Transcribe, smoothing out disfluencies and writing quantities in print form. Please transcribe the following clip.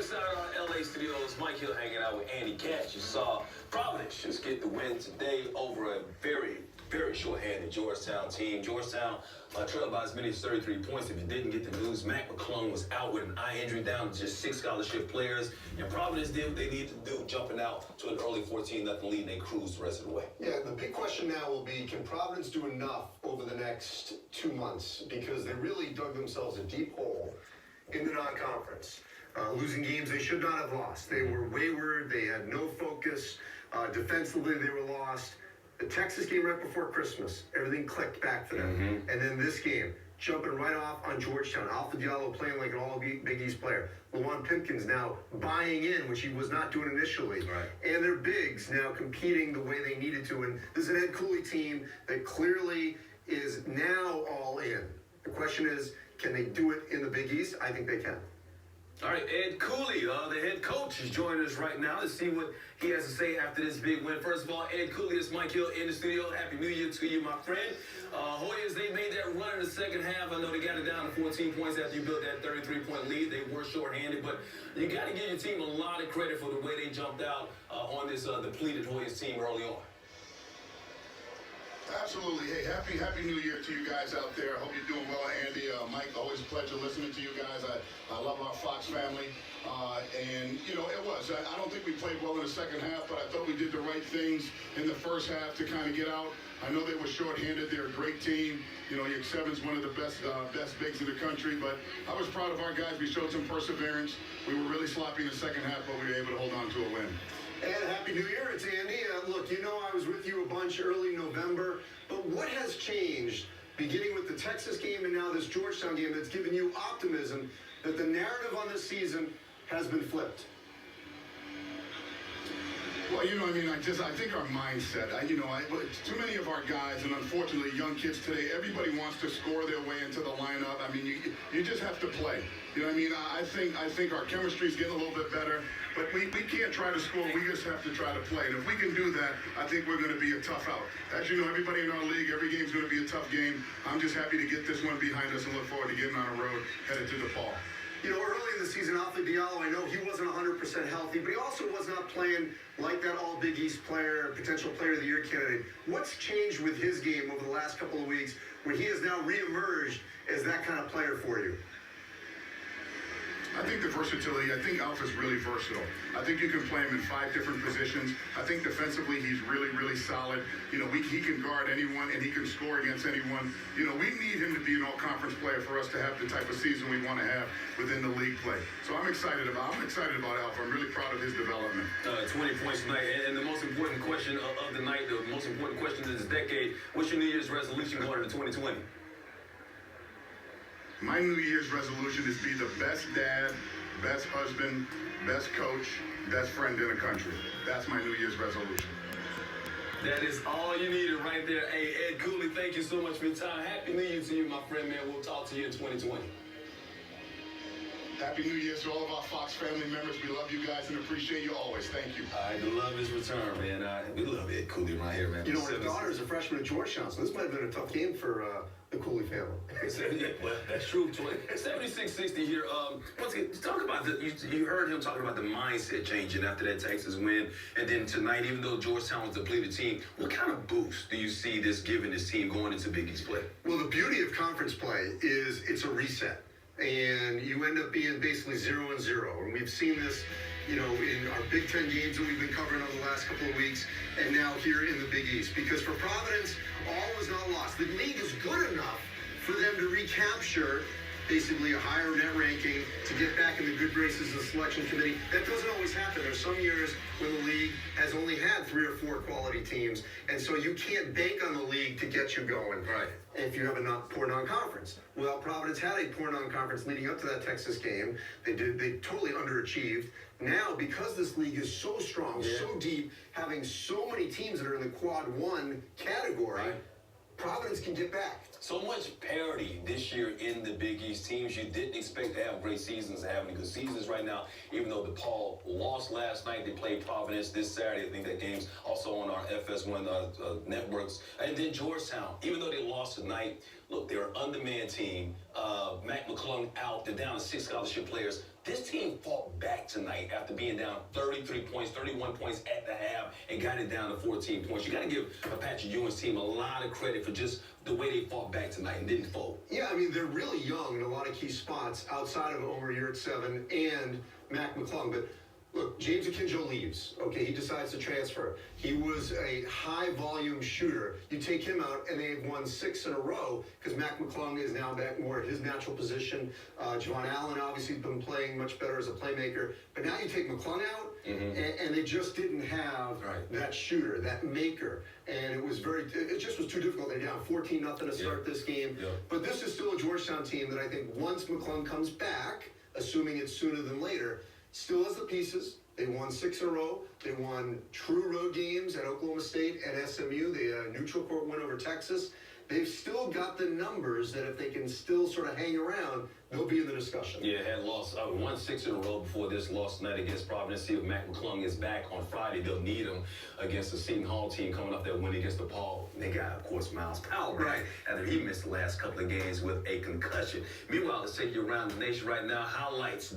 inside our LA studios, Mike Hill hanging out with Andy Katz. You saw Providence just get the win today over a very, very short-handed Georgetown team. Georgetown trailed by as many as 33 points. If you didn't get the news, Mac McClung was out with an eye injury, down to just 6 scholarship players. And Providence did what they needed to do, jumping out to an early 14-0 lead, and they cruised the rest of the way. Yeah, the big question now will be, can Providence do enough over the next 2 months? Because they really dug themselves a deep hole in the non-conference. Losing games they should not have lost. They were wayward. They had no focus. Defensively, they were lost. The Texas game right before Christmas, everything clicked back for them. And then this game, jumping right off on Georgetown. Alpha Diallo playing like an all-Big East player. Lawan Pimpkins now buying in, which he was not doing initially. Right. And their bigs now competing the way they needed to. And this is an Ed Cooley team that clearly is now all in. The question is, can they do it in the Big East? I think they can. All right, Ed Cooley, the head coach, is joining us right now to see what he has to say after this big win. First of all, Ed Cooley, it's Mike Hill in the studio. Happy New Year to you, my friend. Hoyas, they made that run in the second half. I know they got it down to 14 points after you built that 33-point lead. They were shorthanded, but you got to give your team a lot of credit for the way they jumped out on this depleted Hoyas team early on. Absolutely. Hey, happy New Year to you guys out there. I hope you're doing well, Andy. Mike, always a pleasure listening to you guys. I love our Fox family. And, you know, it was. I don't think we played well in the second half, but I thought we did the right things in the first half to kind of get out. I know they were shorthanded. They're a great team. You know, Seven's one of the best bigs in the country, but I was proud of our guys. We showed some perseverance. We were really sloppy in the second half, but we were able to hold on to a win. And Happy New Year, it's Andy. Look, you know I was with you a bunch early November, but what has changed, beginning with the Texas game and now this Georgetown game, that's given you optimism that the narrative on this season has been flipped? Well, you know, I mean, I think our mindset, too many of our guys, and unfortunately young kids today, everybody wants to score their way into the lineup. I mean, you just have to play. You know what I mean? I think our chemistry is getting a little bit better, but we can't try to score. We just have to try to play. And if we can do that, I think we're going to be a tough out. As you know, everybody in our league, every game's going to be a tough game. I'm just happy to get this one behind us and look forward to getting on the road headed to DePaul. You know, early in the season, Alpha Diallo, I know he wasn't 100% healthy, but he also was not playing like that all-Big East player, potential player of the year candidate. What's changed with his game over the last couple of weeks when he has now reemerged as that kind of player for you? I think the versatility, I think Alpha's really versatile. I think you can play him in 5 different positions. I think defensively he's really, really solid. You know, he can guard anyone and he can score against anyone. You know, we need him to be an all-conference player for us to have the type of season we want to have within the league play. So I'm excited about Alpha. I'm really proud of his development. 20 points tonight, and the most important question of the night, the most important question of this decade, what's your New Year's resolution going into 2020? My New Year's resolution is be the best dad, best husband, best coach, best friend in the country. That's my New Year's resolution. That is all you needed right there. Hey, Ed Cooley, thank you so much for your time. Happy New Year to you, my friend, man. We'll talk to you in 2020. Happy New Year to all of our Fox family members. We love you guys and appreciate you always. Thank you. All right, the love is return, man. We love Ed Cooley right here, man. You know, his daughter is a freshman at Georgetown, so this might have been a tough game for the Cooley family. Yeah, well, that's true. 76-60 here. Once again, talk about you heard him talking about the mindset changing after that Texas win, and then tonight, even though Georgetown was a depleted team, what kind of boost do you see this giving this team going into Big East play? Well, the beauty of conference play is it's a reset. And you end up being basically 0-0. And we've seen this, you know, in our Big Ten games that we've been covering over the last couple of weeks, and now here in the Big East. Because for Providence, all is not lost. The league is good enough for them to recapture basically a higher net ranking to get back in the good graces of the selection committee. That doesn't always happen. There's some years when the league has only had 3 or 4 quality teams, and so you can't bank on the league to get you going. Right. If you have a poor non-conference. Well, Providence had a poor non-conference leading up to that Texas game. They totally underachieved. Now, because this league is so strong, so deep, having so many teams that are in the quad 1 category, right, Providence can get back. So much parity this year in the Big East teams. You didn't expect to have great seasons, having good seasons right now. Even though DePaul lost last night, they played Providence this Saturday. I think that game's also on our FS1 networks. And then Georgetown, even though they lost tonight, Look, they're an undermanned team. Mac McClung out. They're down to 6 scholarship players. This team fought back tonight after being down 33 points, 31 points at the half, and got it down to 14 points. You got to give Patrick Ewing's team a lot of credit for just the way they fought back tonight and didn't fold. Yeah, I mean, they're really young in a lot of key spots outside of Omer Yurtseven and Mac McClung. But look, James Akinjo leaves. Okay, he decides to transfer. He was a high-volume shooter. You take him out, and they've won 6 in a row because Mac McClung is now back more at his natural position. Javon Allen obviously has been playing much better as a playmaker. But now you take McClung out, and they just didn't have that shooter, that maker. And it just was too difficult. They're down 14-0 to start this game. But this is still a Georgetown team that I think once McClung comes back, assuming it's sooner than later, still has the pieces. They won 6 in a row. They won true road games at Oklahoma State and SMU. The neutral court win over Texas. They've still got the numbers that if they can still sort of hang around, they'll be in the discussion. Yeah, had lost, won 6 in a row before this loss tonight against Providence. See if Mac McClung is back on Friday. They'll need him against the Seton Hall team coming off that win against DePaul. They got, of course, Miles Powell, right? After he missed the last couple of games with a concussion. Meanwhile, let's take you around the nation right now. Highlights.